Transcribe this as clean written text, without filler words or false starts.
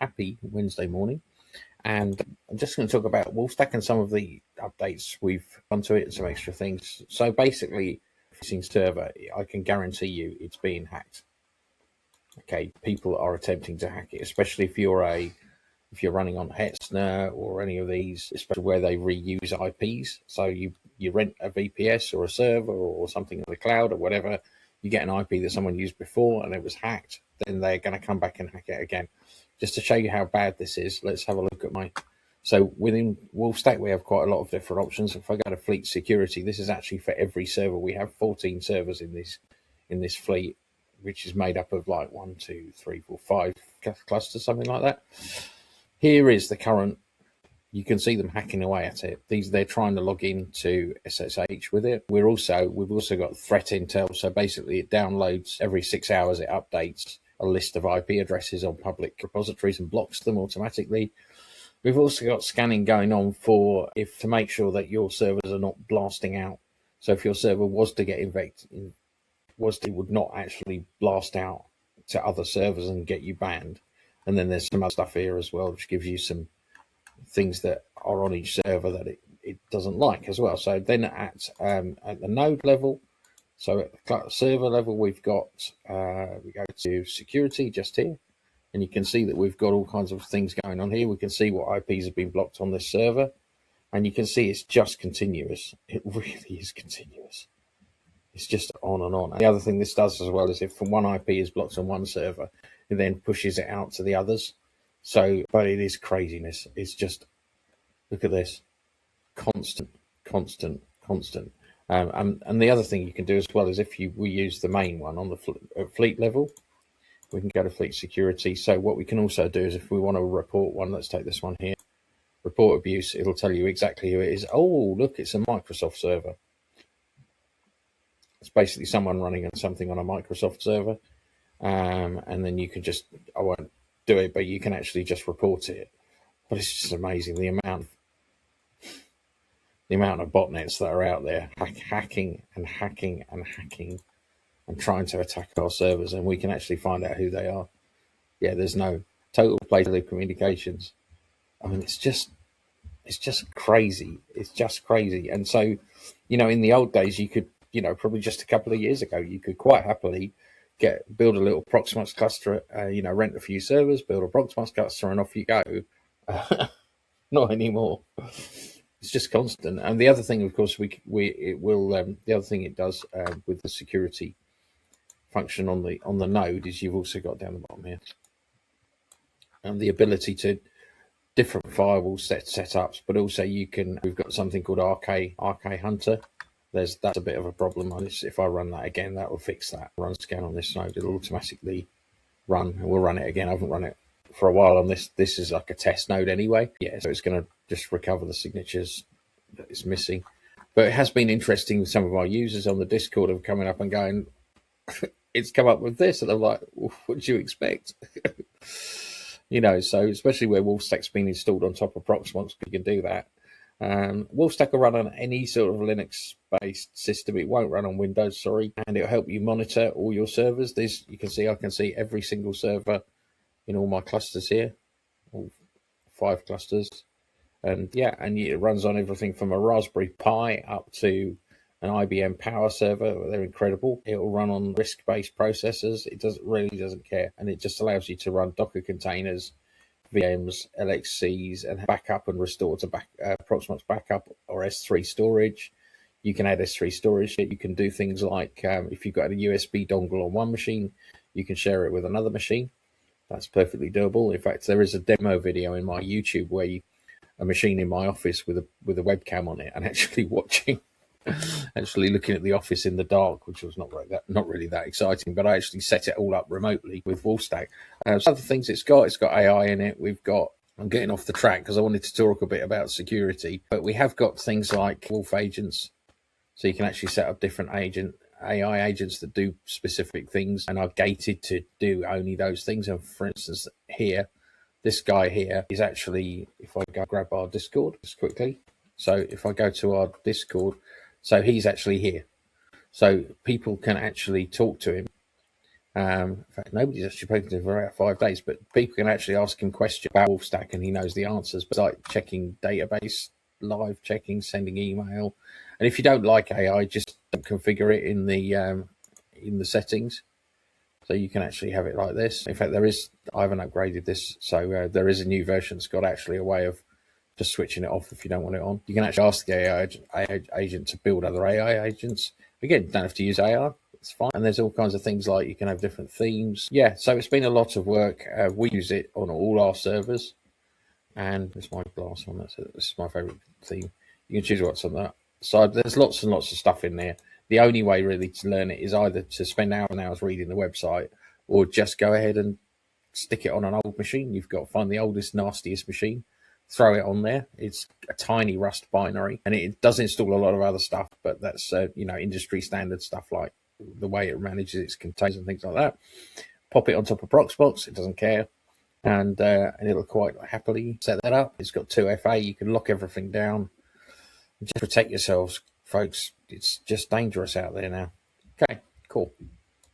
happy Wednesday morning, and I'm just going to talk about WolfStack and some of the updates we've done to it and some extra things. So basically, facing server, I can guarantee you it's being hacked. Okay, people are attempting to hack it, especially if you're running on Hetzner or any of these, especially where they reuse IPs. So you rent a VPS or a server or something in the cloud or whatever, you get an IP that someone used before and it was hacked, then they're going to come back and hack it again. Just to show you how bad this is, let's have a look at so within WolfStack, we have quite a lot of different options. If I go to fleet security, this is actually for every server. We have 14 servers in this fleet, which is made up of like 1, 2, 3, 4, 5 clusters, something like that. Here is the current. You can see them hacking away at it. They're trying to log into SSH with it. We've also got threat intel. So basically, it downloads every 6 hours. It updates a list of IP addresses on public repositories and blocks them automatically. We've also got scanning going on to make sure that your servers are not blasting out. So if your server was to get infected, it would not actually blast out to other servers and get you banned. And then there's some other stuff here as well, which gives you some things that are on each server that it doesn't like as well. So then at the node level, so at the server level, we've got, we go to security just here, and you can see that we've got all kinds of things going on here. We can see what IPs have been blocked on this server, and you can see it's just continuous. It really is continuous. It's just on and on. And the other thing this does as well is if one IP is blocked on one server, it then pushes it out to the others. So, but it is craziness. It's just, look at this, constant. And the other thing you can do as well is if we use the main one on the fleet level, we can go to fleet security. So what we can also do is if we want to report one, let's take this one here, report abuse, it'll tell you exactly who it is. Oh, look, it's a Microsoft server. It's basically someone running on something on a Microsoft server. And then you can just, I won't do it, but you can actually just report it. But it's just amazing the amount of botnets that are out there hacking and trying to attack our servers, and we can actually find out who they are. Yeah, there's no total play communications. I mean, it's just crazy. It's just crazy. And so, in the old days, you could, probably just a couple of years ago, you could quite happily build a little Proxmox cluster, rent a few servers, build a Proxmox cluster, and off you go. Not anymore. It's just constant. And the other thing, of course, the other thing it does with the security function on the node is you've also got down the bottom here, and the ability to different firewall setups, but also we've got something called RK Hunter. That's a bit of a problem on this. If I run that again, that will fix that. Run scan on this node, it'll automatically run, and we'll run it again. I haven't run it for a while on this. This is like a test node anyway. Yeah, so it's going to just recover the signatures that it's missing. But it has been interesting. Some of our users on the Discord have coming up and going, it's come up with this, and I'm like, well, what do you expect? So especially where WolfStack's been installed on top of Proxmox, you can do that. WolfStack will run on any sort of Linux-based system. It won't run on Windows, sorry, and it'll help you monitor all your servers. I can see every single server in all my clusters here, all 5 clusters, and it runs on everything from a Raspberry Pi up to an IBM Power server. They're incredible. It will run on RISC-based processors. It really doesn't care, and it just allows you to run Docker containers, VMs, LXCs, and backup and restore to Proxmox backup or S3 storage. You can add S3 storage. You can do things like if you've got a USB dongle on one machine, you can share it with another machine. That's perfectly doable. In fact, there is a demo video in my YouTube where a machine in my office with a webcam on it and actually looking at the office in the dark, which was not really that exciting, but I actually set it all up remotely with WolfStack. Some other things it's got AI in it. I'm getting off the track because I wanted to talk a bit about security, but we have got things like Wolf agents, so you can actually set up different AI agents that do specific things and are gated to do only those things. And for instance, here, this guy here is actually, if I go grab our Discord just quickly. So if I go to our Discord, so he's actually here. So people can actually talk to him In fact, nobody's actually spoken to him for about 5 days, but people can actually ask him questions about WolfStack and he knows the answers. But it's like checking database, live checking, sending email. And if you don't like AI, just don't configure it in the settings. So you can actually have it like this. In fact, I haven't upgraded this. So there is a new version that's got actually a way of just switching it off if you don't want it on. You can actually ask the AI agent to build other AI agents. Again, you don't have to use AI. It's fine. And there's all kinds of things like you can have different themes. Yeah, so it's been a lot of work. We use it on all our servers. And there's my glass one. This is my favorite theme. You can choose what's on that side. There's lots and lots of stuff in there. The only way really to learn it is either to spend hours and hours reading the website or just go ahead and stick it on an old machine. You've got to find the oldest, nastiest machine, throw it on there. It's a tiny Rust binary, and it does install a lot of other stuff, but that's industry standard stuff like the way it manages its containers and things like that. Pop it on top of Proxbox. It doesn't care, and it'll quite happily set that up. It's got 2FA. You can lock everything down. Just protect yourselves, folks. It's just dangerous out there now. Okay, cool.